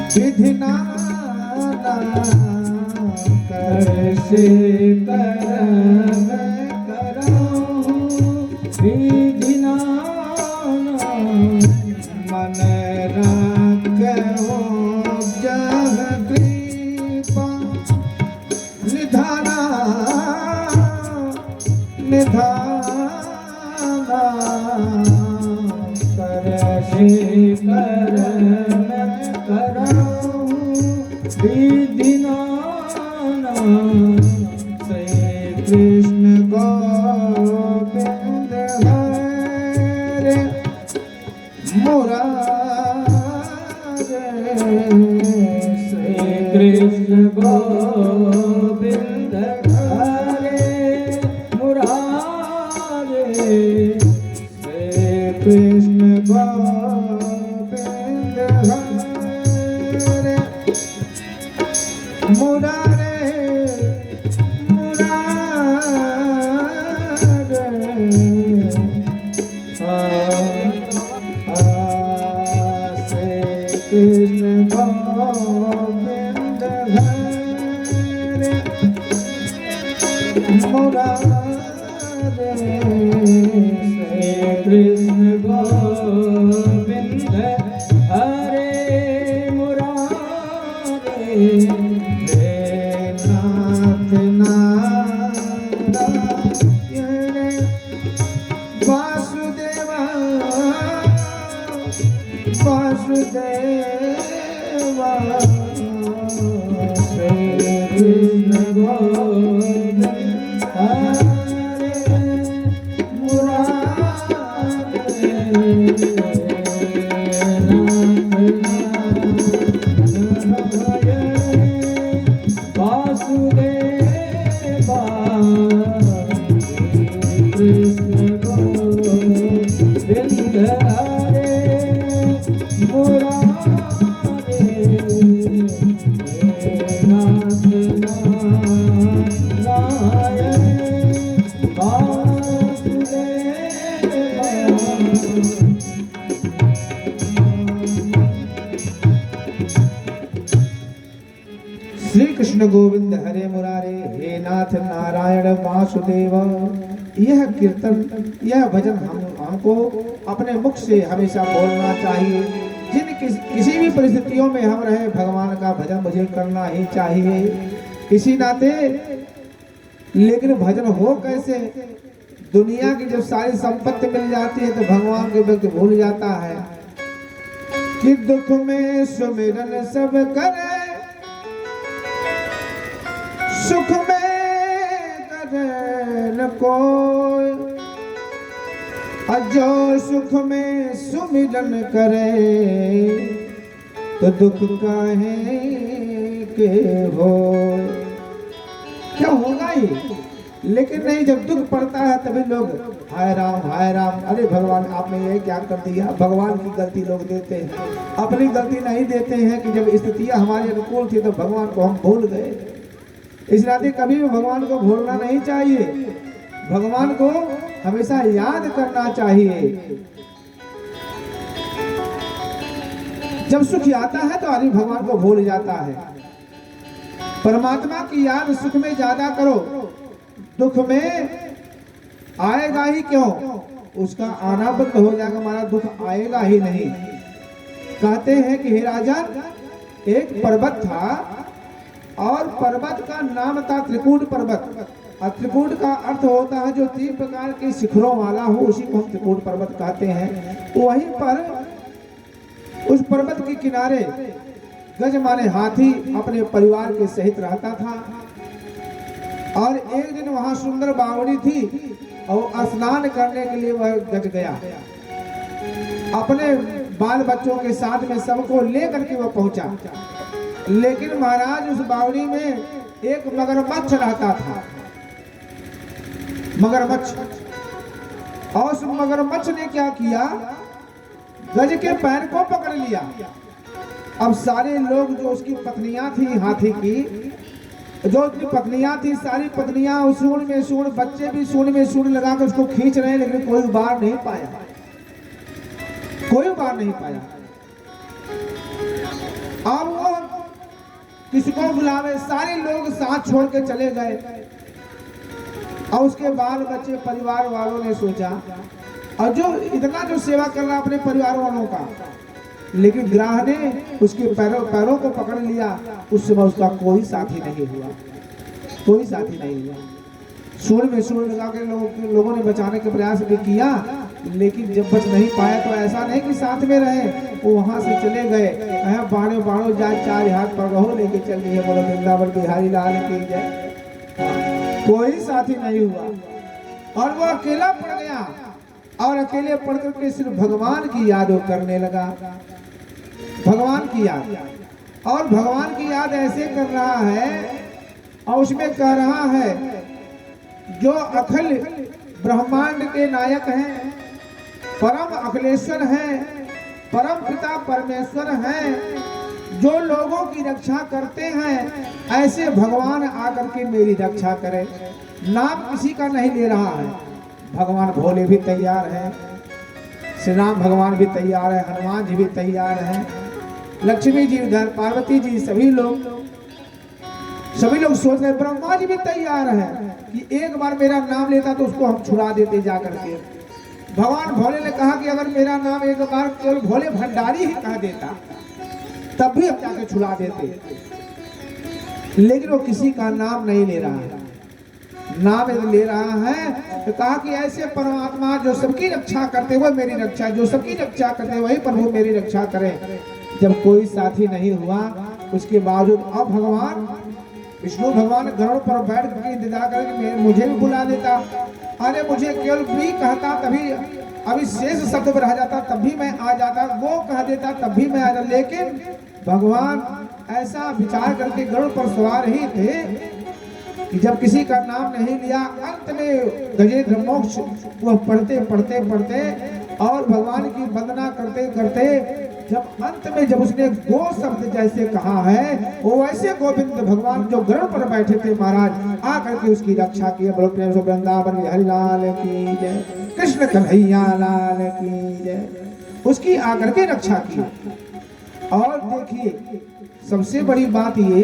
विधि ना कैसे कर्म कराऊं, विधि ना मन रखो जह कृपा निधाना निधाना करशे कर्म कराऊं, विधि नाना श्री कृष्ण गोविंद हरे मुरारे, श्री कृष्ण गोविंद हरे मुरारे, श्री कृष्ण गोविंद हरे मुरारे मुरारे, श्री कृष्ण गोविंद हरे मुरारे, श्री कृष्ण गोविंद हरे मुरारे, हे नाथ नारायण वासुदेवा वासुदेवा, श्री कृष्ण गोविंद हरे मुरारे, वासुदेवा, कृष्ण गोविंद हरे मुरारे, नाथ नारायण श्री कृष्ण गोविंद हरे मुरारे, हे नाथ नारायण वासुदेव। यह कीर्तन, यह भजन हमको अपने मुख से हमेशा बोलना चाहिए। किसी भी परिस्थितियों में हम रहे, भगवान का भजन मुझे करना ही चाहिए इसी नाते। लेकिन भजन हो कैसे? दुनिया की जब सारी संपत्ति मिल जाती है तो भगवान के व्यक्ति भूल जाता है कि दुख में सुमिरन सब करे, सुख में करे न कोई, जो सुख में सुमिरन करे तो दुख काहे के हो। क्या होगा ही, लेकिन नहीं, जब दुख पड़ता है तभी लोग हाय राम अरे भगवान आपने ये क्या कर दिया। भगवान की गलती लोग देते हैं, अपनी गलती नहीं देते हैं कि जब स्थितियां हमारे अनुकूल थी तो भगवान को हम भूल गए। इस नाते कभी भी भगवान को भूलना नहीं चाहिए, भगवान को हमेशा याद करना चाहिए। जब सुख आता है तो आदमी भगवान को भूल जाता है। परमात्मा की याद सुख में ज्यादा करो, दुख में आएगा ही क्यों, उसका आना बंद हो जाएगा, हमारा दुख आएगा ही नहीं। कहते हैं कि हे राजन, एक पर्वत था और पर्वत का नाम था त्रिकूट पर्वत। और त्रिकूट का अर्थ होता है जो 3 प्रकार के शिखरों वाला हो, उसी को हम त्रिकूट पर्वत कहते हैं। वहीं पर उस पर्वत के किनारे गज माने हाथी अपने परिवार के सहित रहता था। और एक दिन वहां सुंदर बावड़ी थी और स्नान करने के लिए वह गज गया, अपने बाल बच्चों के साथ में सबको लेकर के वह पहुंचा। लेकिन महाराज उस बावड़ी में एक मगरमच्छ रहता था, मगरमच्छ। और उस मगरमच्छ ने क्या किया, गज के पैर को पकड़ लिया। अब सारे लोग जो उसकी पत्नियां थी हाथी की, जो उसकी पत्नियां थी, सारी पत्नियां सूंड में सूंड, बच्चे भी सूंड में सूंड लगाकर उसको खींच रहे हैं, लेकिन कोई उबार नहीं पाया, कोई उबार नहीं पाया। अब वो किसको बुलावे, सारे लोग साथ छोड़ के चले गए। और उसके बाल बच्चे परिवार वालों ने सोचा, और जो इतना जो सेवा कर रहा अपने परिवार वालों का, लेकिन ग्राह ने उसके पैरों को पकड़ लिया। उस समय उसका कोई साथी नहीं हुआ, कोई साथी नहीं हुआ। सूर में सूर लगा के लोगों ने बचाने का प्रयास भी किया, लेकिन जब बच नहीं पाया तो ऐसा नहीं कि साथ में रहे, वो वहां से चले गए। बाणो बाणो जा चार हाथ पर रहो लेके चल रही है, बोलो वृंदावन बिहारी लाल की जय। कोई साथी नहीं हुआ और वो अकेला पड़ गया, और अकेले पढ़ करके सिर्फ भगवान की याद वो करने लगा, भगवान की याद। और भगवान की याद ऐसे कर रहा है, और उसमें कह रहा है जो अखिल ब्रह्मांड के नायक हैं, परम अखिलेश्वर हैं, परम पिता परमेश्वर हैं, जो लोगों की रक्षा करते हैं, ऐसे भगवान आकर के मेरी रक्षा करें। नाम किसी का नहीं ले रहा है, भगवान भोले भी तैयार हैं, श्री राम भगवान भी तैयार है, हनुमान जी भी तैयार हैं, लक्ष्मी जी उधर, पार्वती जी, सभी लोग सोच रहे, ब्रह्मा जी भी तैयार हैं कि एक बार मेरा नाम लेता तो उसको हम छुड़ा देते जाकर के। भगवान भोले ने कहा कि अगर मेरा नाम एक बार केवल भोले भंडारी ही कह देता तब भी हम जाके छुड़ा देते, लेकिन वो किसी का नाम नहीं ले रहा है। नाम ले रहा है तो कहा कि ऐसे परमात्मा जो सबकी रक्षा करते हुए मेरी रक्षा, जो सबकी रक्षा करते वही प्रभु मेरी रक्षा करें। जब कोई साथी नहीं हुआ, उसके बावजूद अब भगवान विष्णु भगवान गरुड़ पर बैठ के इंतजार करके मुझे भी बुला देता, अरे मुझे केवल भी कहता तभी, अभी शेष शब्द में रह जाता तब भी मैं आ जाता, वो कह देता तब भी मैं आ जाता। लेकिन भगवान ऐसा विचार करके गरुड़ पर सवार ही थे कि जब किसी का नाम नहीं लिया, अंत में गजेंद्र मोक्ष वह पढ़ते पढ़ते पढ़ते और भगवान की वंदना करते करते जब अंत में जब उसने गो शब्द जैसे कहा है, वो वैसे गोविंद भगवान जो गरुड़ पर बैठे थे महाराज, आकर के उसकी रक्षा की। बोलो प्रेम से वृंदावन बिहारी लाल की जय, कृष्ण कन्हैया लाल की जय। उसकी आकर के रक्षा की। और देखिए सबसे बड़ी बात ये,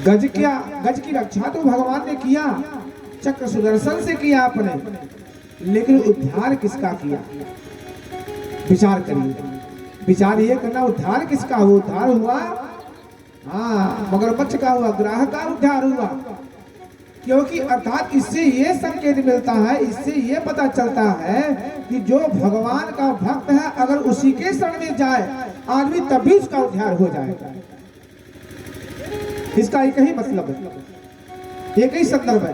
गज की रक्षा तो भगवान ने किया, चक्र सुदर्शन से किया आपने, लेकिन उद्धार किसका किया? विचार करिए, विचार ये करना उद्धार किसका हुआ? उद्धार हुआ हाँ मगरमच्छ का हुआ, ग्राह का उद्धार हुआ। क्योंकि अर्थात इससे ये संकेत मिलता है, इससे ये पता चलता है कि जो भगवान का भक्त है अगर उसी के शरण में जाए आदमी तभी उसका उद्धार हो जाएगा। इसका एक ही मतलब है, एक ही संदर्भ है।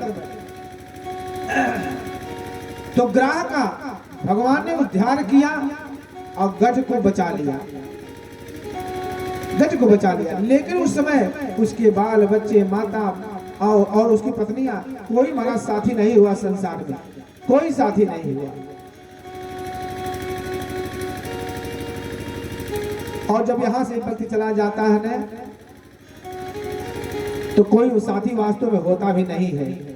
तो ग्राह का भगवान ने उद्धार किया और गज को बचा लिया, गज को बचा लिया। लेकिन उस समय उसके बाल बच्चे, माता और उसकी पत्नियां, कोई हमारा साथी नहीं हुआ संसार में, कोई साथी नहीं हुआ। और जब यहां से व्यक्ति चला जाता है ना, तो कोई साथी वास्तव में होता भी नहीं है।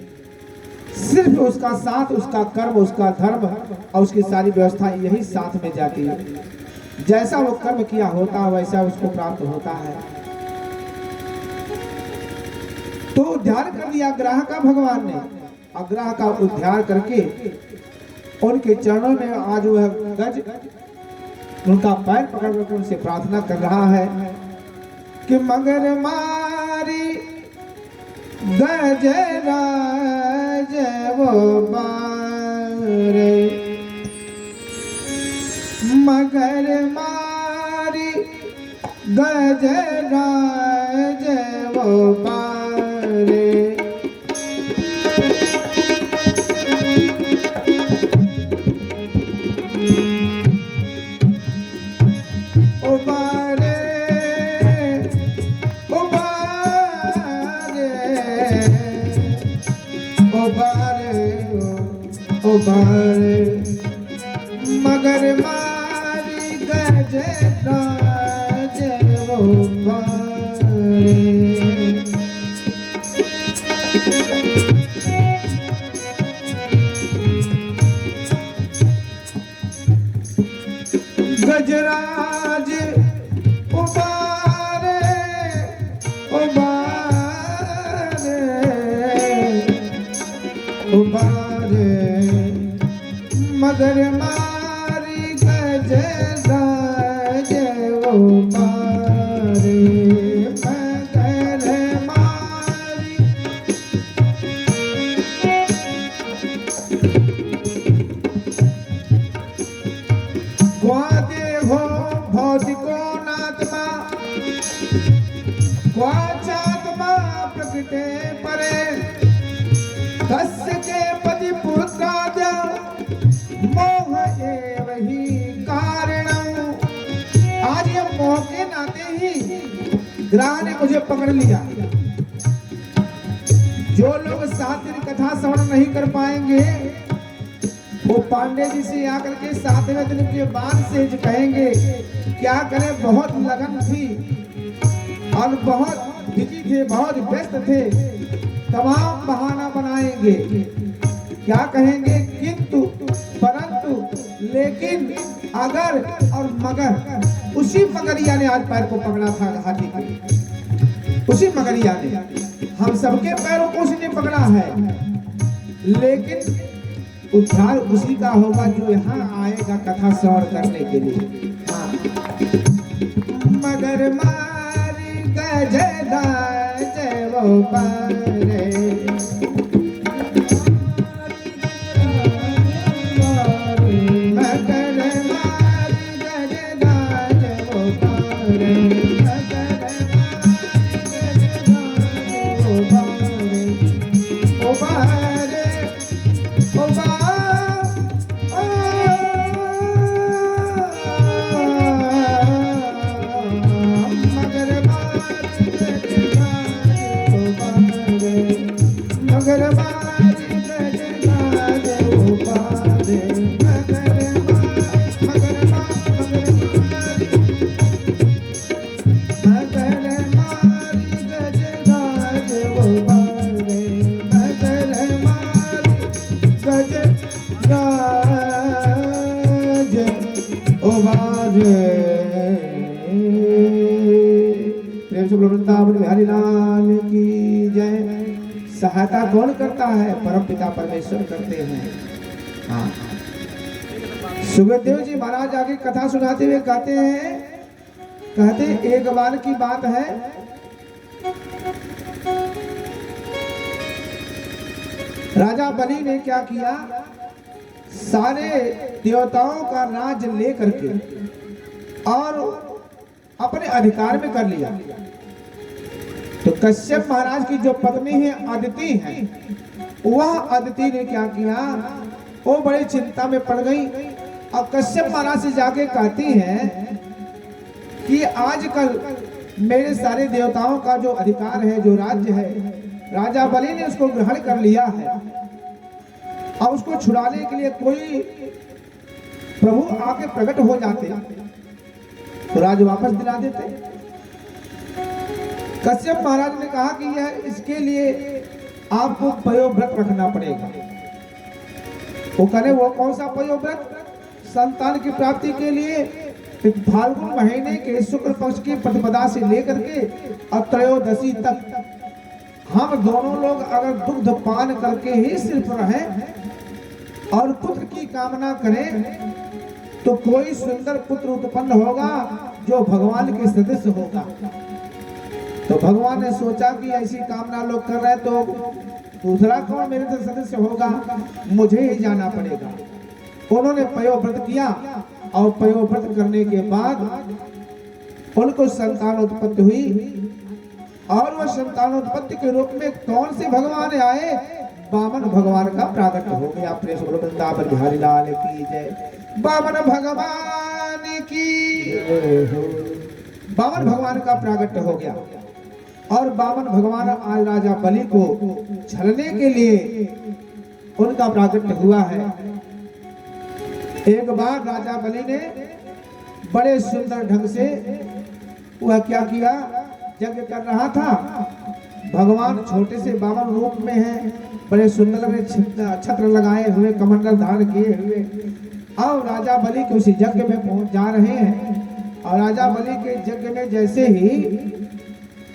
सिर्फ उसका साथ, उसका कर्म, उसका धर्म और उसकी सारी व्यवस्था यही साथ में जाती है। जैसा वो कर्म किया होता है वैसा उसको प्राप्त होता है। तो उद्धार कर दिया ग्राह का भगवान ने, अग्रह का उद्धार करके उनके चरणों में आज वह गज उनका पैर पकड़ कर उनसे प्रार्थना कर रहा है कि मगर मारी गज राज वो बारे, मगर मारी गज राज वो बारे। मगर मारी गज राज वो बारे। गजराज मगर मारी गज गाज वो मारे मगर मारी। क्वा देहो भौतिको नात्मा क्वा चात्मा प्रकटे परे कस्य के पति पुत्राद्य मोह एव ही कारणम। आज ये मोह के नाते ही ग्रह ने मुझे पकड़ लिया। जो लोग 7 दिन कथा श्रवण नहीं कर पाएंगे वो पांडे जी से आकर के 7वें दिन के बाद से कहेंगे क्या करें, बहुत लगन थी और बहुत बिजी थे, बहुत व्यस्त थे, तमाम बहाना बनाएंगे। क्या कहेंगे, किंतु परंतु लेकिन अगर और मगर। उसी मगरिया ने आज पैर को पकड़ा था हाथी के, उसी मगरिया ने। हम सबके पैरों को उसी ने पकड़ा है, लेकिन उद्धार उसी का होगा जो यहाँ आएगा कथा श्रवण करने के लिए। हाँ। मगर मारी गज गाज वो पारे मगर मारी गज गाज वो पारे बिहारी लाल की जय। सहायता कौन करता है, परम पिता परमेश्वर करते हैं। हाँ। सुखदेव जी महाराज आगे कथा सुनाते हुए कहते हैं, एक बार की बात है, राजा बलि ने क्या किया, सारे देवताओं का राज लेकर के और अपने अधिकार में कर लिया। तो कश्यप महाराज की जो पत्नी है अदिति है, वह अदिति ने क्या किया, वो बड़ी चिंता में पड़ गई और कश्यप महाराज से जाके कहती है कि आजकल मेरे सारे देवताओं का जो अधिकार है, जो राज्य है, राजा बलि ने उसको ग्रहण कर लिया है और उसको छुड़ाने के लिए कोई प्रभु आके प्रकट हो जाते तो राज वापस दिला देते। कश्यप महाराज ने कहा कि यह इसके लिए आपको पयोव्रत रखना पड़ेगा। वो कहे वो कौन सा पयोव्रत, संतान की प्राप्ति के लिए फाल्गुन महीने के शुक्ल पक्ष की प्रतिपदा से लेकर के और त्रयोदशी तक हम दोनों लोग अगर दुग्ध पान करके ही सिर्फ रहें और पुत्र की कामना करें तो कोई सुंदर पुत्र उत्पन्न होगा जो भगवान के सदस्य होगा। तो भगवान ने सोचा कि ऐसी कामना लोग कर रहे हैं तो दूसरा कौन मेरे से सदस्य होगा, मुझे ही जाना पड़ेगा। उन्होंने पयोव्रत किया और पयोव्रत करने के बाद उनको संतानोत्पत्ति हुई और वह संतानोत्पत्ति के रूप में कौन से भगवान आए, वामन भगवान का प्राकट हो गया। प्रेम बोलो वृंदावन बिहारी लाल की जय। वामन भगवान की, वामन भगवान का प्राकट हो गया और वामन भगवान आज राजा बलि को छलने के लिए उनका प्राकट्य हुआ है। एक बार राजा बलि ने बड़े सुंदर ढंग से वह क्या किया, यज्ञ कर रहा था। भगवान छोटे से वामन रूप में है, बड़े सुंदर में छत्र लगाए हुए, कमंडल धारण किए हुए, और राजा बलि के उसी यज्ञ में पहुंच जा रहे हैं। और राजा बलि के यज्ञ में जैसे ही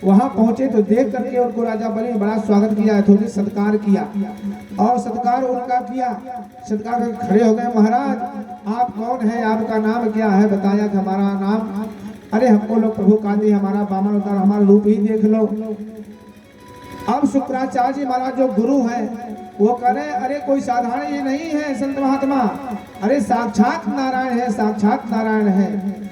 वहां पहुंचे तो देख करके उनको राजा बलि ने बड़ा स्वागत किया, यथोचित सत्कार किया और सत्कार उनका किया। सत्कार करके खड़े हो गए। महाराज आप कौन है, आपका नाम क्या है? बताया कि हमारा नाम, अरे हमको लोग प्रभु कहते हमारा वामन अवतार, हमारा रूप ही देख लो। अब शुक्राचार्य जी महाराज जो गुरु हैं वो कह रहे अरे कोई साधारण ये नहीं है संत महात्मा, अरे साक्षात नारायण है, साक्षात नारायण है।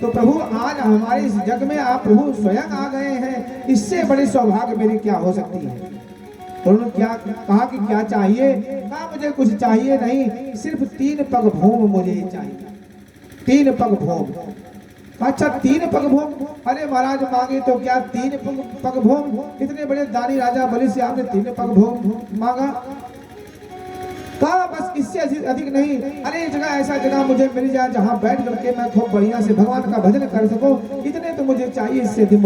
तो प्रभु आज हमारे इस जग में आप प्रभु स्वयं आ गए हैं, इससे बड़ी सौभाग्य मेरी क्या हो सकती है। तो उन्होंने क्या कहा कि क्या चाहिए? कहा मुझे कुछ चाहिए नहीं, सिर्फ 3 पग भूमि मुझे चाहिए, 3 पग भूमि। अच्छा 3 पग भूमि? अरे महाराज मांगे तो क्या 3 पग भूमि? इतने बड़े दानी राजा बलि से आपने 3 पग भूमि मांगा? कहा बस इससे अधिक नहीं, अरे जगह ऐसा जगह मुझे मिल जाए जहाँ बैठ करके मैं खूब बढ़िया से भगवान का भजन कर सकूं, इतने तो मुझे चाहिए, इससे अधिक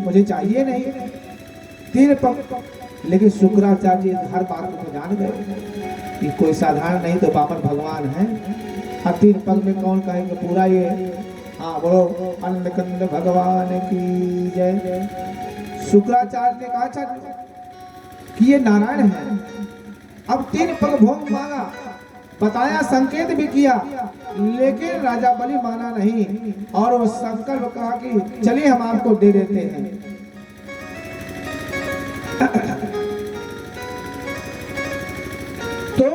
मुझे चाहिए नहीं। 3 पग। लेकिन शुक्राचार्य जी हर बात को जान गए कि कोई साधारण नहीं तो वामन भगवान है। अब 3 पग में कौन कहेंगे पूरा ये? हाँ बोलो अन्न कंद भगवान की जय। शुक्राचार्य ने कहा अच्छा कि ये नारायण है। अब 3 पग भोग मांगा, बताया, संकेत भी किया, लेकिन राजा बलि माना नहीं और वो संकल्प कहा कि चलिए हम आपको दे देते हैं। तो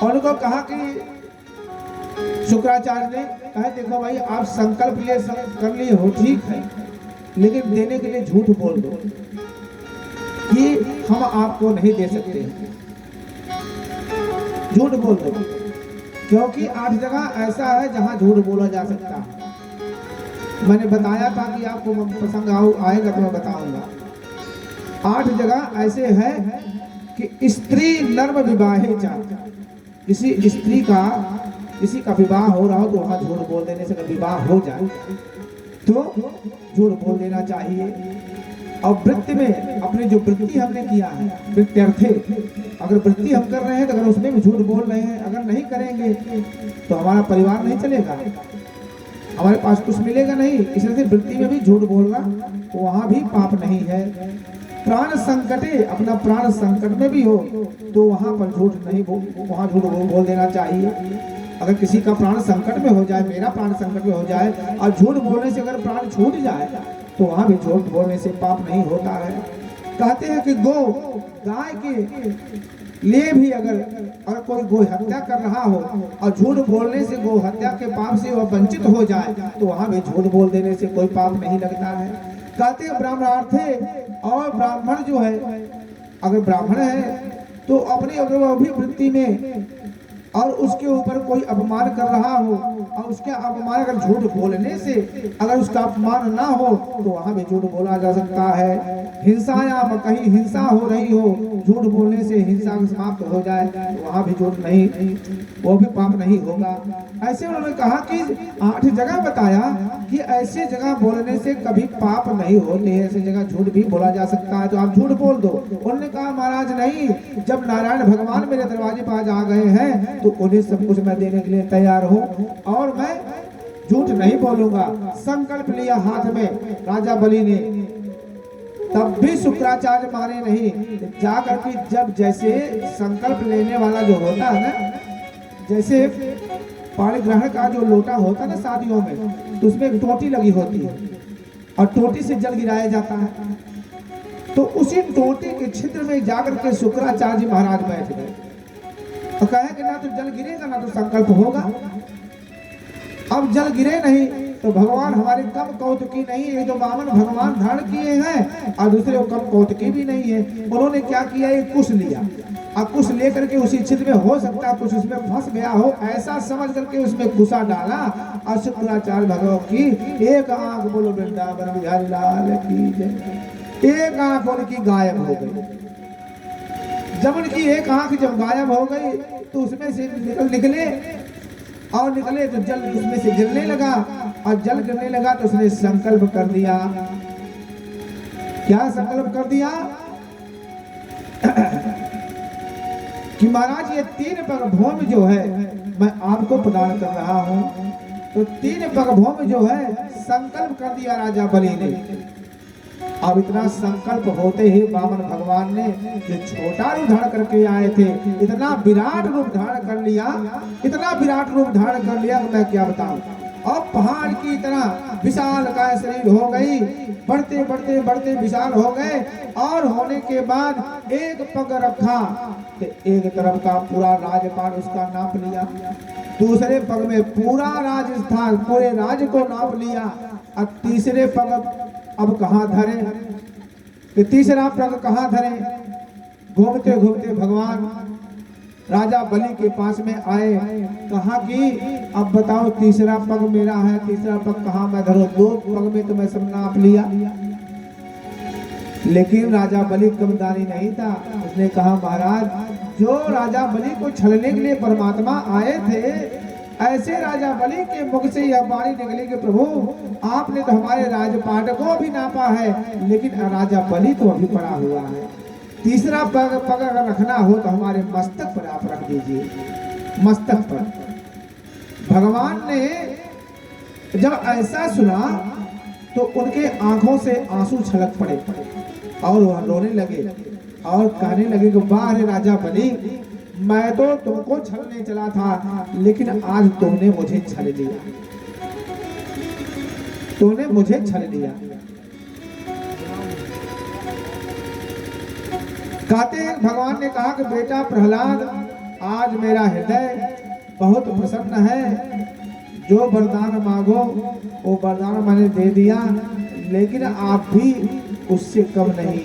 उनको कहा कि शुक्राचार्य ने कहा देखो भाई आप संकल्प कर लिए हो ठीक है, लेकिन देने के लिए झूठ बोल दो कि हम आपको नहीं दे सकते, झूठ बोल दो, क्योंकि 8 जगह ऐसा है जहां झूठ बोला जा सकता है। मैंने बताया था कि आपको प्रसंग आएगा तो मैं बताऊंगा। 8 जगह ऐसे है कि स्त्री नर्म विवाहे चाहता, किसी स्त्री का किसी का विवाह हो रहा हो तो वहां झूठ बोल देने से, अगर विवाह हो जाए तो झूठ बोल देना चाहिए। और वृत्ति में अपनी जो वृत्ति हमने किया है, वृत्त्यर्थे अगर वृत्ति हम कर रहे हैं तो अगर उसमें भी झूठ बोल रहे हैं, अगर नहीं करेंगे तो हमारा परिवार नहीं चलेगा, हमारे पास कुछ मिलेगा नहीं। इसलिए वृत्ति में भी झूठ बोलना तो वहां भी पाप नहीं है। प्राण संकटे, अपना प्राण संकट में भी हो तो वहां पर झूठ नहीं वहां झूठ बोल देना चाहिए। अगर किसी का प्राण संकट में हो जाए, मेरा प्राण संकट में हो जाए और झूठ बोलने से अगर प्राण छूट जाए तो वहां भी झूठ बोलने से पाप नहीं होता है। कहते हैं कि गो गाय के लिए भी अगर कोई गो हत्या कर रहा हो और झूठ बोलने से गो हत्या के पाप से वह वंचित हो जाए तो वहां भी झूठ बोल देने से कोई पाप नहीं लगता है। कहते हैं ब्राह्मणार्थे, और ब्राह्मण जो है अगर ब्राह्मण है तो अपनी अगर वह भी वृत्ति में और उसके ऊपर कोई अपमान कर रहा हो और उसके अपमान अगर झूठ बोलने से अगर उसका अपमान ना हो तो वहां भी झूठ बोला जा सकता है। हिंसायाम, कहीं हिंसा हो रही हो, झूठ बोलने से हिंसा समाप्त हो जाए तो वहां भी झूठ नहीं, वो भी पाप नहीं होगा। ऐसे उन्होंने कहा कि 8 जगह बताया कि ऐसे जगह बोलने से कभी पाप नहीं होते, ऐसे जगह झूठ भी बोला जा सकता है तो आप झूठ बोल दो। उन्होंने कहा महाराज नहीं, जब नारायण भगवान मेरे दरवाजे पर आ गए हैं तो उन्हें सब कुछ मैं देने के लिए तैयार हूँ और मैं झूठ नहीं बोलूंगा। संकल्प लिया हाथ में राजा बलि ने, तब भी शुक्राचार्य माने नहीं। जाकर के जब जैसे संकल्प लेने वाला जो होता है ना, जैसे पाणी ग्रहण का जो लोटा होता है ना शादियों में, तो उसमें एक टोटी लगी होती है और टोटी से जल गिराया जाता है, तो उसी टोटी के छिद्र में जाकर के शुक्राचार्य महाराज बैठ गए और कहे कि ना तो जल गिरेगा ना तो संकल्प होगा। अब जल गिरे नहीं तो भगवान हमारे कम कौतुकी नहीं है, तो वामन भगवान धारण किए हैं और दूसरे को कम कौतुकी भी नहीं है। उन्होंने क्या किया, एक कुश लिया और कुश लेकर के उसी छिद्र में हो सकता है कुछ उसमें फंस गया हो, ऐसा समझ करके उसमें कुशा डाला और शुक्राचार्य भगवान की एक आंख, बोलो वृंदावन बिहारी लाल की जय, एक आंख उनकी गायब हो गई। जब उनकी एक आंख जब गायब हो गई तो उसमें से निकले तो जल उसमें से गिरने लगा और जल गिरने लगा तो उसने संकल्प कर दिया। क्या संकल्प कर दिया कि महाराज ये 3 पग भूमि जो है मैं आपको प्रदान कर रहा हूं। तो 3 पग भूमि जो है संकल्प कर दिया राजा बलि ने अब इतना संकल्प होते ही वामन भगवान ने जो छोटा रूप धारण करके आए थे, इतना विराट रूप धारण कर लिया, इतना विराट रूप धारण कर लिया कि मैं क्या बताऊं। अब पहाड़ की तरह विशाल का शरीर हो गई, बढ़ते बढ़ते बढ़ते विशाल हो गए, और होने के बाद एक पग रखा तो एक तरफ का पूरा राजपाट उसका नाप लिया, दूसरे पग में पूरा राजस्थान पूरे राज्य को नाप लिया, और तीसरे पग अब कहाँ धरे, कि तीसरा पग कहाँ धरे। घूमते घूमते भगवान राजा बलि के पास में आए, कहा कि अब बताओ तीसरा पग मेरा है, तीसरा पग कहाँ मैं धरूं, दो पग में तो मैं सब नाप लिया। लेकिन राजा बलि कमदानी नहीं था, उसने कहा महाराज जो राजा बलि को छलने के लिए परमात्मा आए थे, ऐसे राजा बलि के मुख से यह वाणी निकली कि प्रभु आपने तो हमारे राजपाट को भी नापा है, लेकिन राजा बलि तो अभी पड़ा हुआ है, तीसरा पग अगर रखना हो तो हमारे मस्तक पर आप रख दीजिए, मस्तक पर। भगवान ने जब ऐसा सुना तो उनके आंखों से आंसू छलक पड़े और वह रोने लगे और कहने लगे कि वाह रे राजा बलि, मैं तो तुमको छलने चला था, लेकिन आज तुमने मुझे छल लिया, तुमने मुझे छल लिया। कहते हैं भगवान ने कहा कि बेटा प्रहलाद, आज मेरा हृदय बहुत प्रसन्न है, जो वरदान मांगो वो वरदान मैंने दे दिया, लेकिन आप भी उससे कम नहीं।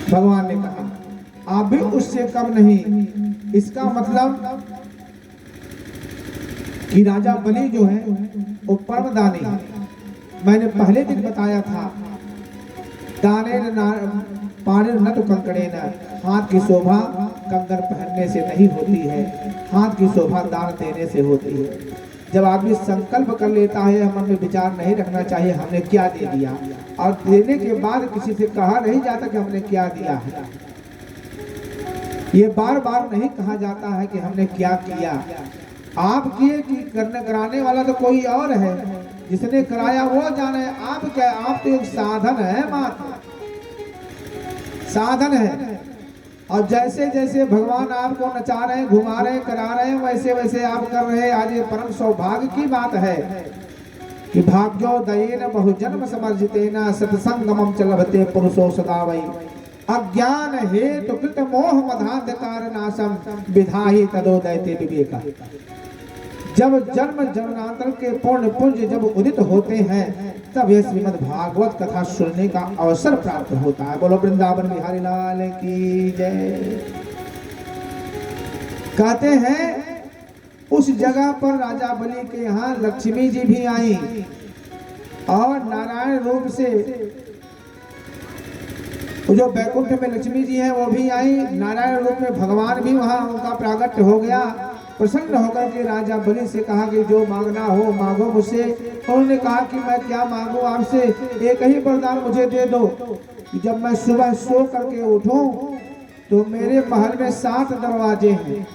भगवान ने कहा आप भी उससे कम नहीं। इसका मतलब कि राजा बलि जो है वो परम दानी है। मैंने पहले दिन बताया था, दाने पाने न तो कंकड़े न, हाथ की शोभा कंगन पहनने से नहीं होती है, हाथ की शोभा दान देने से होती है। जब आदमी संकल्प कर लेता है, मन में विचार नहीं रखना चाहिए हमने क्या दे दिया, और देने के बाद किसी से कहा नहीं जाता कि हमने क्या दिया है। ये बार बार नहीं कहा जाता है कि हमने क्या किया। आप किए कि कराने वाला तो कोई और है, जिसने कराया वो जाने। आप क्या, आप तो एक साधन है, मात्र साधन है। और जैसे जैसे भगवान आपको नचा रहे हैं, घुमा रहे हैं, करा रहे हैं, वैसे वैसे आप कर रहे हैं। आज ये परम सौभाग्य की बात है कि भाग्योदयेन बहुजन्म समर्जितेन सत्संगमं च लभते पुरुषो सदा वै। अज्ञान हेतु कृत मोह मधांधकार नाशम विधाहि तदोदयते विवेका। जब जन्म जन्मांतर के पूर्ण पुंज जब उदित होते हैं, तब यह श्रीमद् भागवत कथा सुनने का अवसर प्राप्त होता है। बोलो वृंदावन बिहारी लाल की जय। कहते हैं उस जगह पर राजा बलि के यहाँ लक्ष्मी जी भी आई, और नारायण रूप से जो बैकुंठ में लक्ष्मी जी हैं वो भी आई, नारायण रूप में भगवान भी वहाँ उनका प्रागट्य हो गया। प्रसन्न होकर के राजा बलि से कहा कि जो मांगना हो मांगो मुझसे। उन्होंने कहा कि मैं क्या मांगू आपसे, एक ही वरदान मुझे दे दो कि जब मैं सुबह सो करके उठूं तो मेरे महल में 7 दरवाजे हैं,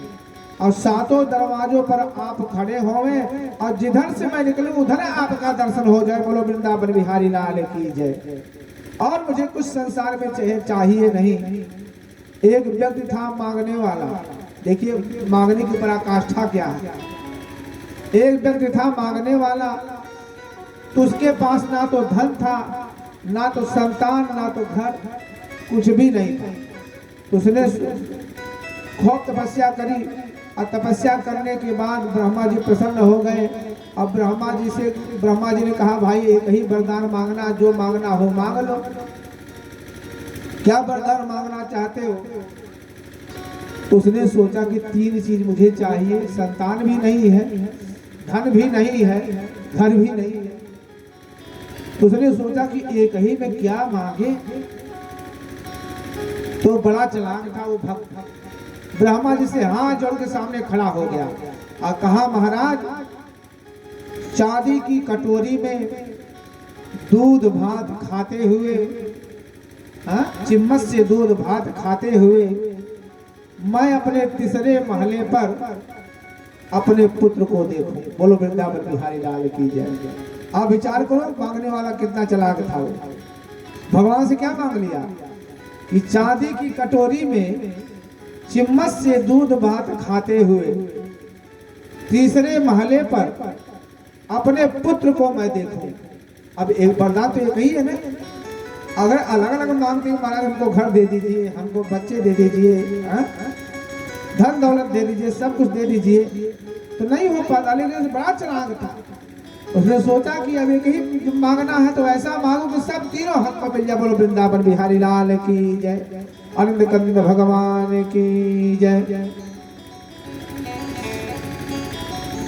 और 7 दरवाजों पर आप खड़े होवे, और जिधर से मैं निकलूं उधर आपका दर्शन हो जाए। बोलो वृंदावन बिहारी लाल की जय। और मुझे कुछ संसार में चाहिए नहीं। एक व्यक्ति था मांगने वाला, देखिए मांगने की पराकाष्ठा क्या है। एक व्यक्ति था मांगने वाला, तो उसके पास ना तो धन था, ना तो संतान, ना तो घर, कुछ भी नहीं था। तो उसने खूब तपस्या करी, और तपस्या करने के बाद ब्रह्मा जी प्रसन्न हो गए। अब ब्रह्मा जी ने कहा भाई एक ही वरदान मांगना, जो मांगना हो मांग लो। क्या वरदान मांगना चाहते हो? तो उसने सोचा कि 3 चीज मुझे चाहिए, संतान भी नहीं है, धन भी नहीं है, घर भी नहीं है। तो उसने सोचा कि एक ही में क्या मांगे। तो बड़ा चालाक था वो भक्त, ब्रह्मा जी से हाथ जोड़ के सामने खड़ा हो गया और कहा महाराज, चांदी की कटोरी में दूध भात खाते हुए, चिम्मच से दूध भात खाते हुए मैं अपने तीसरे महले पर अपने पुत्र को देखूं। बोलो वृंदावन बिहारी लाल की जय। आप विचार करो मांगने वाला कितना चालाक था वो। भगवान से क्या मांग लिया कि चांदी की कटोरी में चिम्मच से दूध भात खाते हुए तीसरे महले पर अपने पुत्र को मैं देखूं। अब एक वरदान तो एक ही है ना, अगर अलग अलग मांगते हैं महाराज हमको घर दे दीजिए, हमको बच्चे दे दीजिए, धन दौलत दे दीजिए, सब कुछ दे दीजिए, तो नहीं हो पाता। लेकिन बड़ा चालाक था, उसने सोचा कि अब एक ही मांगना है तो ऐसा मांगो कि सब तीनों हमको मिल जाए। बोलो वृंदावन बिहारी लाल की जय, आनंद कंद भगवान की जय।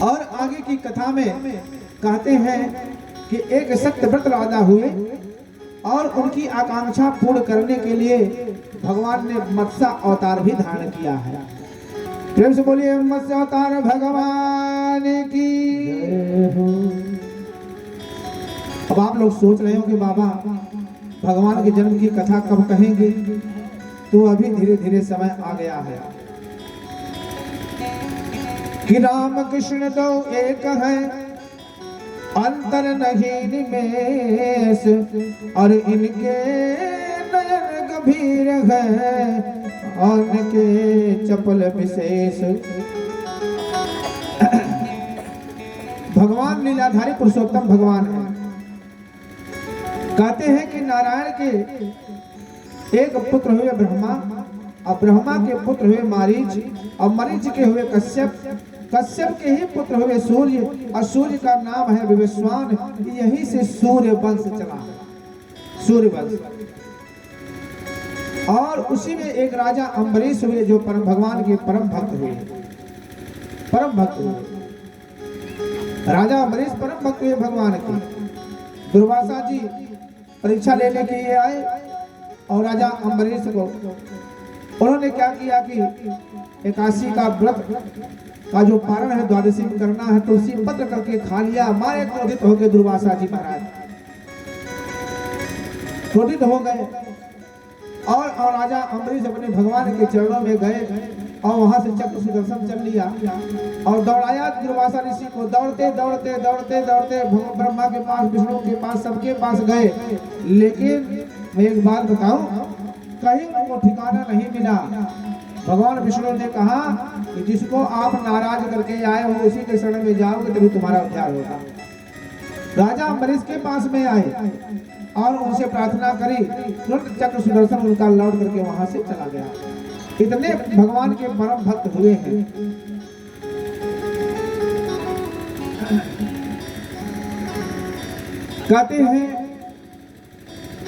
और आगे की कथा में कहते हैं कि एक सत्यव्रत राजा हुए और उनकी आकांक्षा पूर्ण करने के लिए भगवान ने मत्स्य अवतार भी धारण किया है। प्रेम से बोलिए मत्स्य अवतार भगवान की। अब आप लोग सोच रहे हो कि बाबा भगवान के जन्म की कथा कब कहेंगे, तो अभी धीरे धीरे समय आ गया है कि राम कृष्ण तो एक है, अंतर नहीं निमेष, और इनके नयन गंभीर है, और इनके चपल विशेष। भगवान लीलाधारी पुरुषोत्तम भगवान है। कहते हैं कि नारायण के एक पुत्र हुए ब्रह्मा, और ब्रह्मा के पुत्र हुए मारीच, और मरीच के हुए कश्यप, कश्यप के ही पुत्र हुए सूर्य, और सूर्य का नाम है विवस्वान। यहीं से सूर्य वंश चला, सूर्य वंश। और उसी में एक राजा अम्बरीश हुए जो परम भगवान के परम भक्त हुए, परम भक्त हुए। राजा अम्बरीश परम भक्त हुए भगवान के। दुर्वासा जी परीक्षा लेने के लिए आए और राजा अम्बरीश को उन्होंने क्या किया कि एकादशी का व्रत का जो पारण है द्वादशी में करना है, तुलसी पत्र करके खा लिया। मारे क्रोधित हो गए दुर्वासा जी महाराज, क्रोधित हो गए और राजा अम्बरीश अपने भगवान के चरणों में गए और वहां से चक्र सुदर्शन चल लिया और दौड़ाया दुर्वासा ऋषि को। दौड़ते दौड़ते दौड़ते दौड़ते ब्रह्मा के पास, विष्णु के पास, सबके पास गए। लेकिन मैं एक बात बताऊं, कहीं उनको ठिकाना नहीं मिला। भगवान विष्णु ने कहा कि जिसको आप नाराज करके आए हो उसी के शरण में जाओगे तभी तुम्हारा उद्धार होगा। राजा अम्बरीश के पास में आए और उनसे प्रार्थना करी, तुरंत चक्र सुदर्शन उनका लौट करके वहां से चला गया। इतने भगवान के परम भक्त हुए हैं। कहते हैं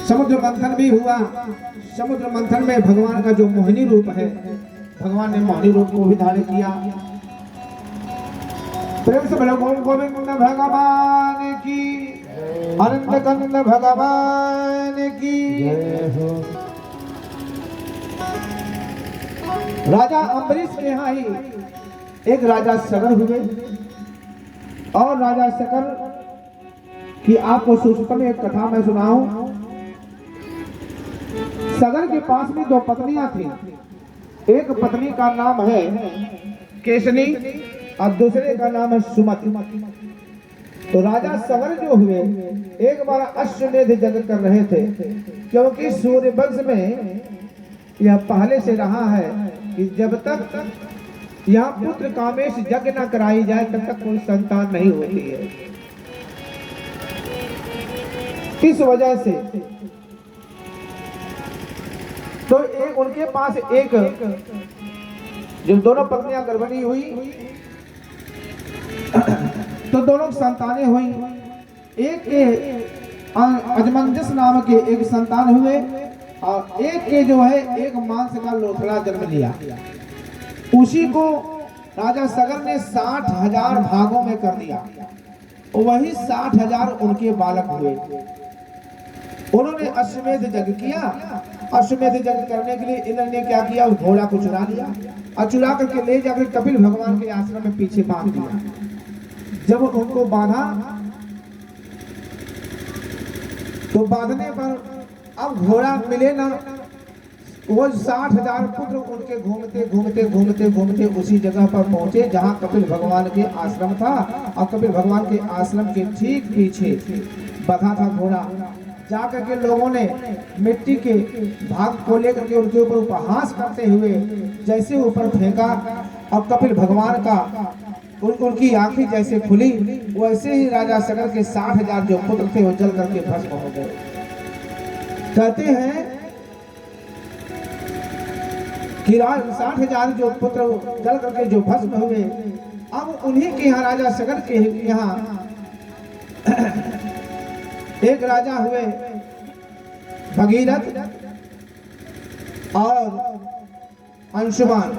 समुद्र मंथन भी हुआ। समुद्र मंथन में भगवान का जो मोहिनी रूप है, भगवान ने मोहिनी रूप को भी धारण किया। प्रेम से बोलो गोविंद भगवान की, अनंत कंद भगवान की। राजा अम्बरीश के यहाँ ही एक राजा सगर हुए और राजा सगर की आपको सूक्ष्म एक कथा मैं सुनाऊं। सगर के पास में दो पत्नियां थी। एक पत्नी का नाम है केशनी और दूसरे का नाम है सुमति। तो राजा सगर जो हुए एक बार अश्वमेध यज्ञ कर रहे थे, क्योंकि सूर्य वंश में यह पहले से रहा है कि जब तक यहाँ पुत्र कामेश यज्ञ न कराई जाए तब तक कोई संतान नहीं होती है। इस वजह से तो एक उनके पास एक जो दोनों पत्नियां गर्भणी हुई तो दोनों संतानें हुई। एक के अजमंजस नाम के एक संतान हुए और एक के जो है एक मांस का लोथड़ा जन्म लिया। उसी को राजा सगर ने 60,000 भागों में कर दिया। वही 60,000 उनके बालक हुए। उन्होंने अश्वमेध यज्ञ किया। अश्वमेध यज्ञ करने के लिए इंद्र ने क्या किया, उस घोड़ा को चुरा लिया और चुरा करके ले जाकर कपिल भगवान के आश्रम में पीछे बांध दिया। जब उनको बांधा तो बांधने पर अब घोड़ा मिले ना, वो 60,000 पुत्र उनके घूमते घूमते घूमते घूमते उसी जगह पर पहुंचे जहां कपिल भगवान के आश्रम था। और कपिल भगवान के आश्रम के ठीक पीछे बंधा था घोड़ा। जाकर के लोगों ने मिट्टी के भाग को लेकर के उनके ऊपर उपहास करते हुए जैसे ऊपर फेंका और कपिल भगवान का उनकी आंखें जैसे खुली, वैसे ही राजा सगर के 60,000 जो पुत्र थे वो जल करके भस्म हो गए। कहते हैं कि 60,000 जो पुत्र जल करके जो भस्म हुए, अब उन्हीं के यहाँ राजा सगर के यहाँ एक राजा हुए भगीरथ और अंशुमान।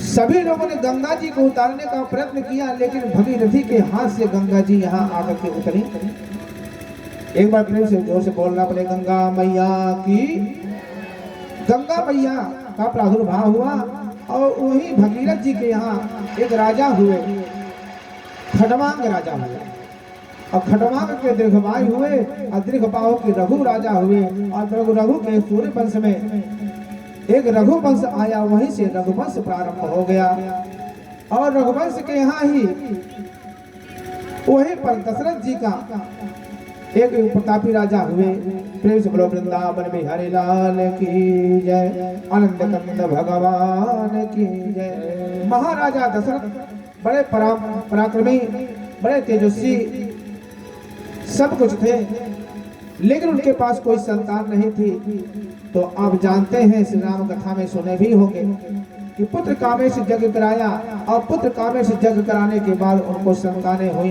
सभी लोगों ने गंगा जी को उतारने का प्रयत्न किया, लेकिन भगीरथी के हाथ से गंगा जी यहाँ आकर के उतरी। एक बार प्रेम से जोर से बोलना पड़े, गंगा मैया की। गंगा मैया का प्रादुर्भाव हुआ और वही भगीरथ जी के यहाँ एक राजा हुए, खटवांग राजा हुए। और खटवांग के दीर्घवायु हुए और दीर्घबाहु के रघु राजा हुए। और रघु के सूर्य वंश में एक रघुवंश आया, वहीं से रघुवंश प्रारंभ हो गया। और रघुवंश के यहाँ ही वहीं पर दशरथ जी का एक प्रतापी राजा हुए। प्रेम से बोलो वृंदावन में हरे लाल की जय, आनंद कंद भगवान की जय। महाराजा दशरथ बड़े पराक्रमी, बड़े तेजस्वी सब कुछ थे, लेकिन उनके पास कोई संतान नहीं थी। तो आप जानते हैं, श्री राम कथा में सुने भी होंगे कि पुत्र कामेश जग कराया, और पुत्र कामेश जग कराने के बाद उनको संतानें हुई।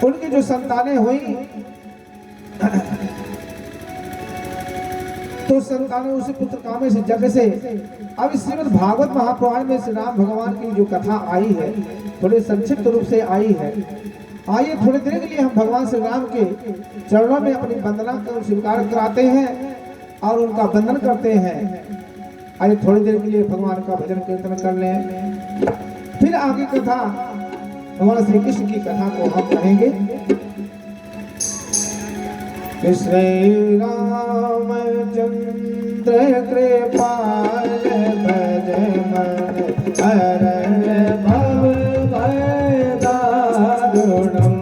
उनकी जो संतानें हुई तो संतानें उसी पुत्र कामेश जग से। अब श्रीमद् भागवत महापुराण में श्री राम भगवान की जो कथा आई है, थोड़े संक्षिप्त रूप से आई है। आइए थोड़ी देर के लिए हम भगवान श्री राम के चरणों में अपनी वंदना को स्वीकार कराते हैं और उनका वंदन करते हैं। आइए थोड़ी देर के लिए भगवान का भजन कीर्तन कर लें, फिर आगे कथा भगवान श्री कृष्ण की कथा को हम कहेंगे। श्री रामचंद्र कृपाल भज मन हरण भव भय दारुणम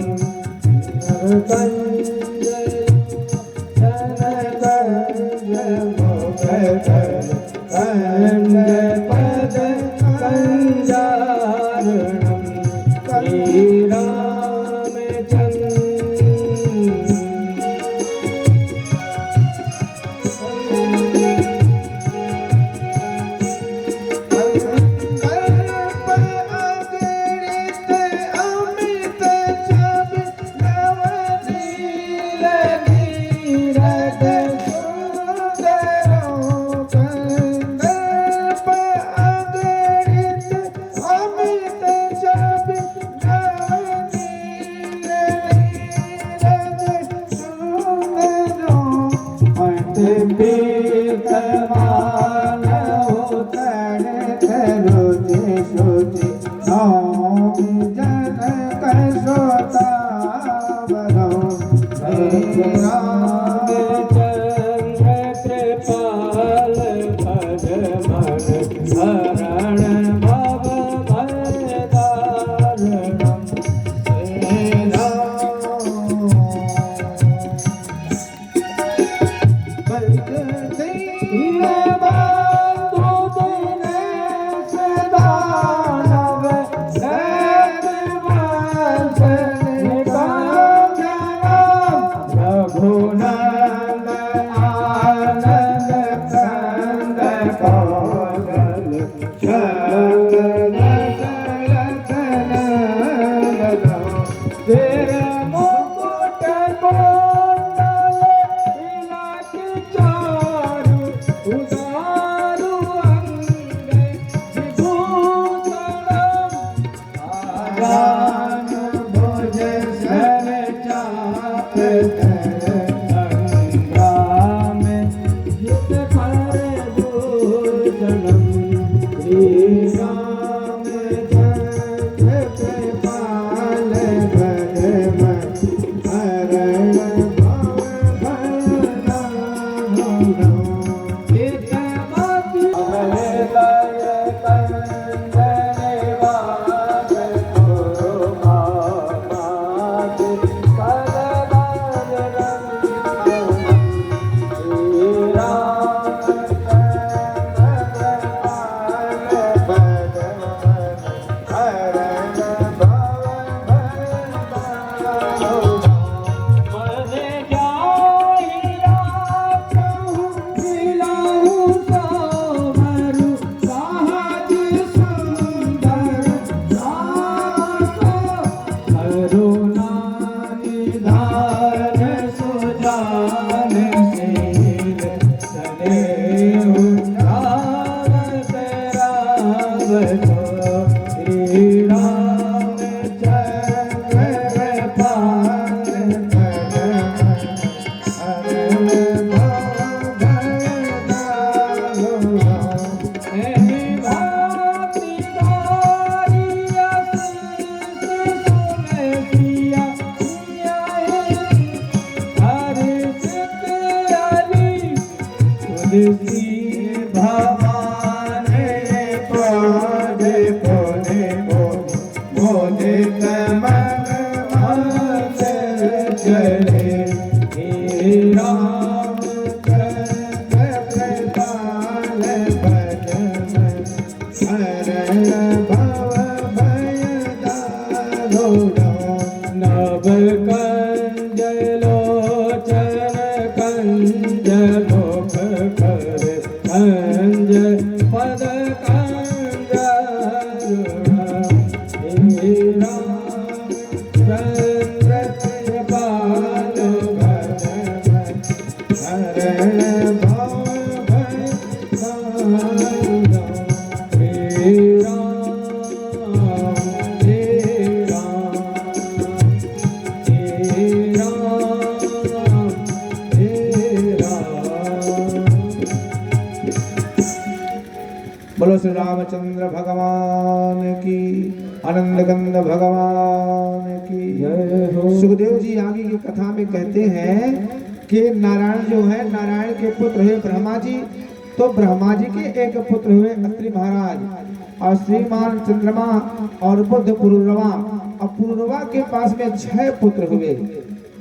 मन मत चले हे राम कृपाल बन हरण भव भय दारुणा नव कंज लोचन कंज मुख कर कंज पद कंज अरुणा हे राम चंद्र कृपाल भज हरण भव भय दारुणा हे राम हे राम हे राम हे राम। बोलो श्री रामचंद्र भगवान की, आनंद कंद भगवान की जय हो। सुखदेव जी आगे की कथा में कहते हैं कि नारायण जो है, नारायण के पुत्र हुए ब्रह्मा जी, तो ब्रह्मा जी के एक पुत्र हुए अत्रि महाराज, और श्रीमान चंद्रमा और बुद्ध पुरुरवा। और पुरुरवा के पास में 6 पुत्र हुए।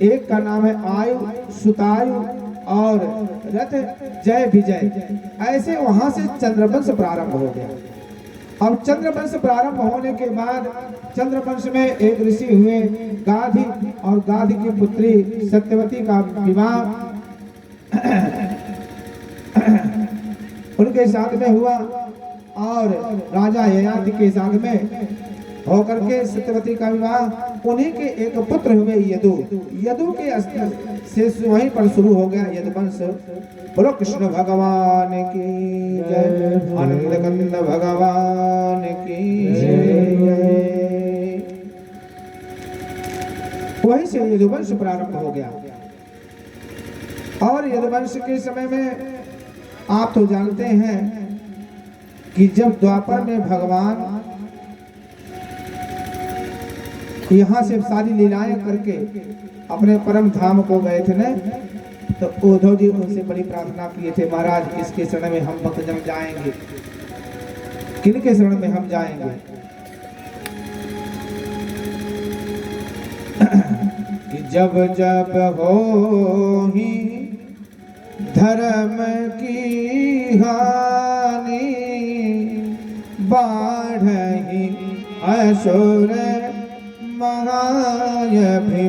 एक का नाम है आयु, सुतायु और रथ जय विजय। ऐसे वहां से चंद्रवंश प्रारंभ हो गया। अब चंद्रवंश प्रारंभ होने के बाद चंद्रवंश में एक ऋषि हुए गाधी, और गाधी की पुत्री सत्यवती का विवाह उनके साथ में हुआ, और राजा ययाति के साथ में होकर के सत्यवती का विवाह। उन्हीं के एक पुत्र हुए यदु। यदु के से वहीं पर शुरू हो गया यदुवंश। बोलो कृष्ण भगवान की जय, आनंद कंद भगवान की जय। वहीं से यदुवंश प्रारंभ हो गया। और यदुवंश के समय में आप तो जानते हैं कि जब द्वापर में भगवान यहाँ से सारी लीलाएं करके अपने परम धाम को गए थे न, तो उद्धव जी उनसे बड़ी प्रार्थना किए थे, महाराज इसके शरण में हम भक्तजन जाएंगे, किनके शरण में हम जाएंगे। कि जब जब हो ही धर्म की हानि, बाढ़ही असुर महाभिमानी,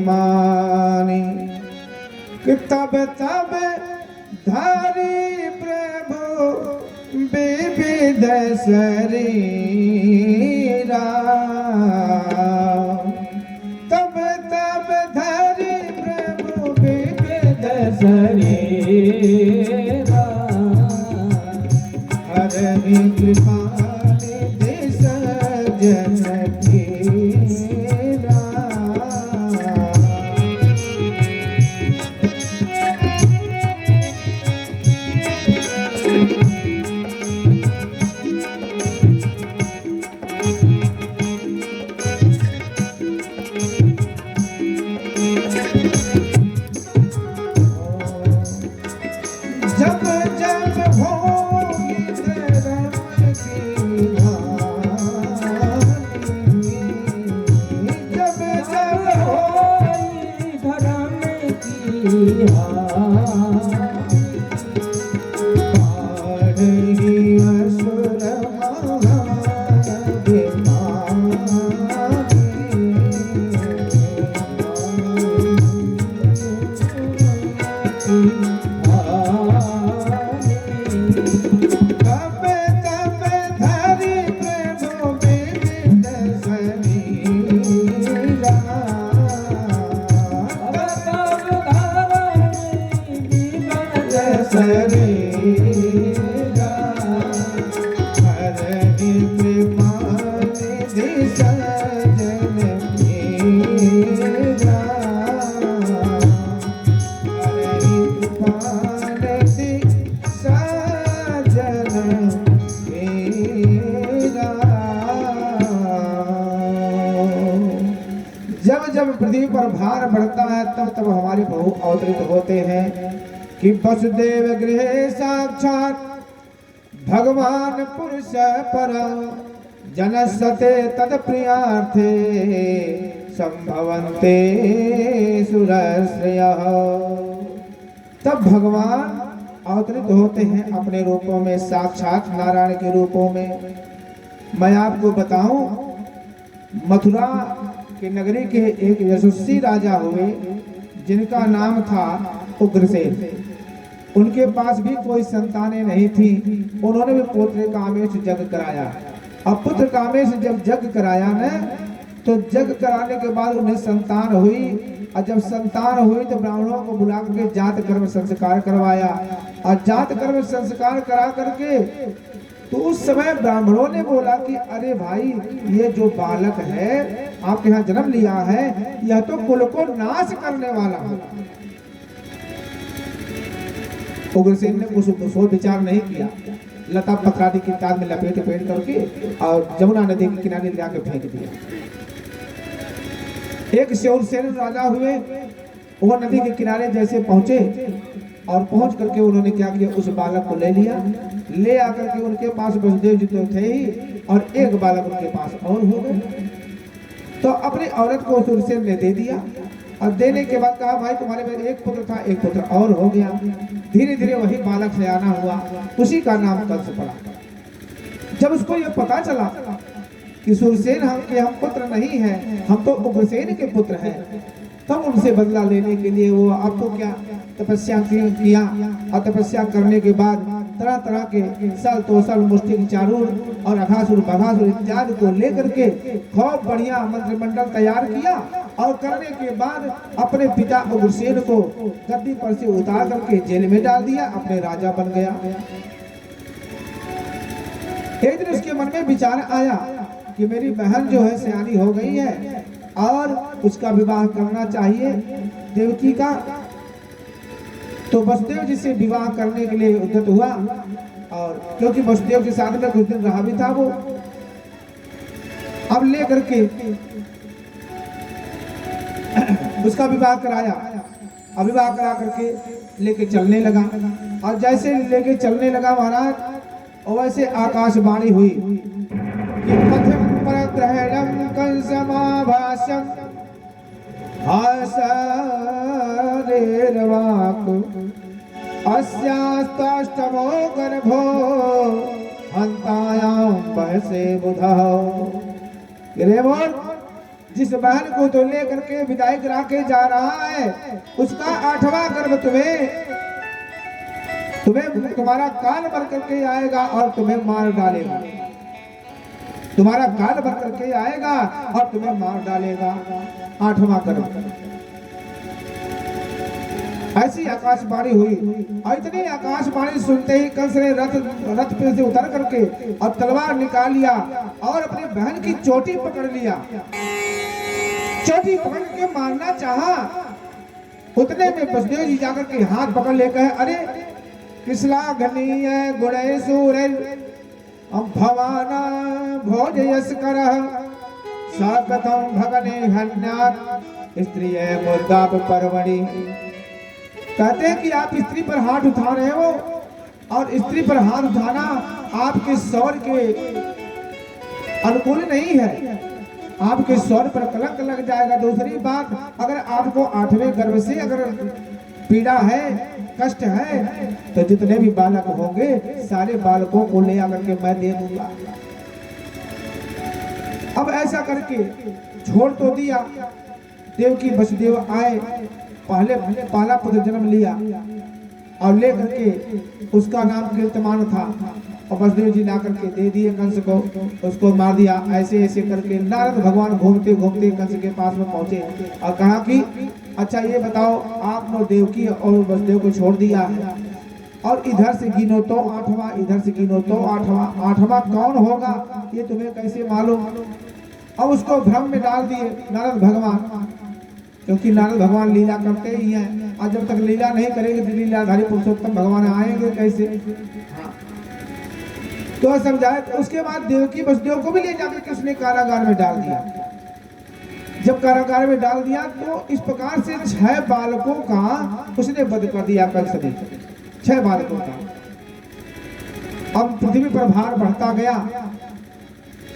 कि तब तब धरि प्रभु विविध शरीरा, तब तब धरि प्रभु विविध शरीरा, हरि कृपा निधि सज्जन की। जब जब भोगी धर्म की हानि, जब जब होई धर्म की हानि, बाढ़ही असुर जब जब पृथ्वी पर भार बढ़ता है तब तब हमारे प्रभु अवतरित होते हैं कि वसुदेव गृह साक्षात भगवान पुरुष पर जनसते तद प्रियार्थे संभवन्ते सुरश्रयः। तब भगवान अवतरित होते हैं अपने रूपों में, साक्षात नारायण के रूपों में। मैं आपको बताऊं, मथुरा के नगरी के एक यशस्वी राजा हुए जिनका नाम था उग्रसेन। उनके पास भी कोई संतानें नहीं थी। उन्होंने भी पुत्र कामेश जग कराया। अब पुत्र कामेश जब जग कराया न, तो जग कराने के बाद उन्हें संतान हुई। और जब संतान हुई तो ब्राह्मणों को बुला करके जात कर्म संस्कार करवाया। और जात कर्म संस्कार करा करके तो उस समय ब्राह्मणों ने बोला कि अरे भाई, ये जो बालक है आपके यहाँ जन्म लिया है, यह तो कुल को नाश करने वाला है। उग्रसेन ने कुछ सोच विचार नहीं किया, लता पथरादी की ताल में लपेट करके और जमुना नदी के किनारे ले आके फेंक दिया। एक शूरसेन राजा हुए, वो नदी के किनारे जैसे पहुंचे और पहुंच करके उन्होंने क्या किया, उस बालक को ले लिया। ले आकर के उनके पास वसुदेव जी तो थे ही, और एक बालक उनके पास और हो गए। तो अपनी औरत को शूरसेन ने दे दिया। और देने के बाद कहा, भाई तुम्हारे में एक पुत्र था, एक पुत्र और हो गया। धीरे धीरे वही बालक सयाना हुआ, उसी का नाम कंस पड़ा। जब उसको ये पता चला कि शूरसेन हम पुत्र नहीं है, हम तो उग्रसेन के पुत्र हैं, तब उनसे बदला लेने के लिए वो आपको क्या तपस्या किया। और तपस्या करने के बाद तरह तरह के सल तोसल मुष्टिक चारूर और अघासुर बघासुर इत्यादि को लेकर के खूब बढ़िया मंत्रिमंडल तैयार किया। और करने के बाद अपने पिता उग्रसेन को गद्दी पर से उतार करके जेल में डाल दिया, अपने राजा बन गया। एक दिन उसके मन में विचार आया कि मेरी बहन जो है सयानी हो गई है और उसका विवाह करना चाहिए देवकी का। तो वसुदेव जी से विवाह करने के लिए उद्यत हुआ, और क्योंकि वसुदेव के साथ में कुछ दिन रहा भी था वो, अब ले करके उसका विवाह कराया। अब विवाह करा करके लेके चलने लगा, और जैसे लेके चलने लगा महाराज, और वैसे आकाशवाणी हुई कि पथम परग्रहणं कंसमाभासं हासरेर्वाक् अस्यास्तमो गर्भो हंतायां बहसे बुधः। जिस बहन को तो लेकर के विदाई करा के जा रहा है, उसका 8वां गर्भ तुम्हारा कान भर करके आएगा और तुम्हें मार डालेगा। तुम्हारा कान भर करके आएगा और तुम्हें मार डालेगा। 8वां गर्भ। ऐसी आकाशवाणी हुई, और इतनी आकाशवाणी सुनते ही कंस ने रथ पे से उतर करके और तलवार निकाल लिया और अपनी बहन की चोटी पकड़ लिया। चोटी पकड़ के मारना चाहा, उतने में वसुदेव जी जाकर के हाथ पकड़ लेकर, अरे कृष्णाघनीय गुणेशूर भवाना भोजयस्कर सकथं भगने हन्यात् स्त्रिय मुर्दाप पर्वणि। कहते हैं कि आप स्त्री पर हाथ उठा रहे हो, और स्त्री पर हाथ उठाना आपके सौर के अनुकूल नहीं है, आपके सौर पर कलंक लग जाएगा। दूसरी बात, अगर आपको 8वें गर्भ से अगर पीड़ा है, कष्ट है, तो जितने भी बालक होंगे सारे बालकों को ले आकर के मैं दे दूंगा। अब ऐसा करके छोड़ तो दिया। देवकी वसुदेव आए, पहला पुत्र जन्म लिया, और लेकर के उसका नाम कीर्तमान था, और वसुदेव जी ला करके दे दिए कंस को, उसको मार दिया। ऐसे ऐसे करके नारद भगवान घूमते घूमते कंस के पास में पहुंचे और कहा कि अच्छा ये बताओ, आपने देवकी और वसुदेव को छोड़ दिया है, और इधर से गिनो तो 8वां, इधर से गिनो तो 8वां, 8वां कौन होगा ये तुम्हें कैसे मालूम। अब उसको भ्रम में डाल दिए नारद भगवान, क्योंकि नारद भगवान लीला करते ही हैं, और जब तक लीला नहीं करेंगे तो लीलाधारी पुरुषोत्तम भगवान आएंगे कैसे। हाँ। तो समझाए। तो उसके बाद देवकी वसुदेव को भी ले जाकर के उसने कारागार में डाल दिया। जब कारागार में डाल दिया तो इस प्रकार से 6 बालकों का उसने वध कर दिया कंस ने, 6 बालकों का। अब पृथ्वी पर भार बढ़ता गया,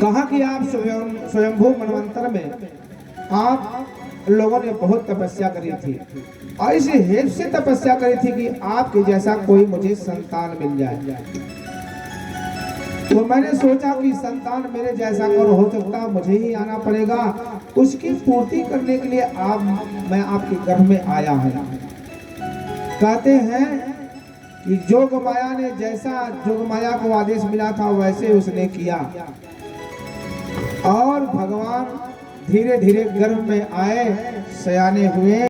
कहा कि आप स्वयंभू मनवंतर में आप लोगों ने बहुत तपस्या करी थी और इस हेतु से तपस्या करी थी कि आपके जैसा कोई मुझे संतान मिल जाए। तो मैंने सोचा कि संतान मेरे जैसा कौन हो सकता, मुझे ही आना पड़ेगा। उसकी पूर्ति करने के लिए मैं आपके गर्भ में आया हूँ। कहते हैं कि जोग माया ने जैसा जोग माया को आदेश मिला था वैसे उसने किया और भगवान धीरे धीरे गर्भ में आए, सयाने हुए।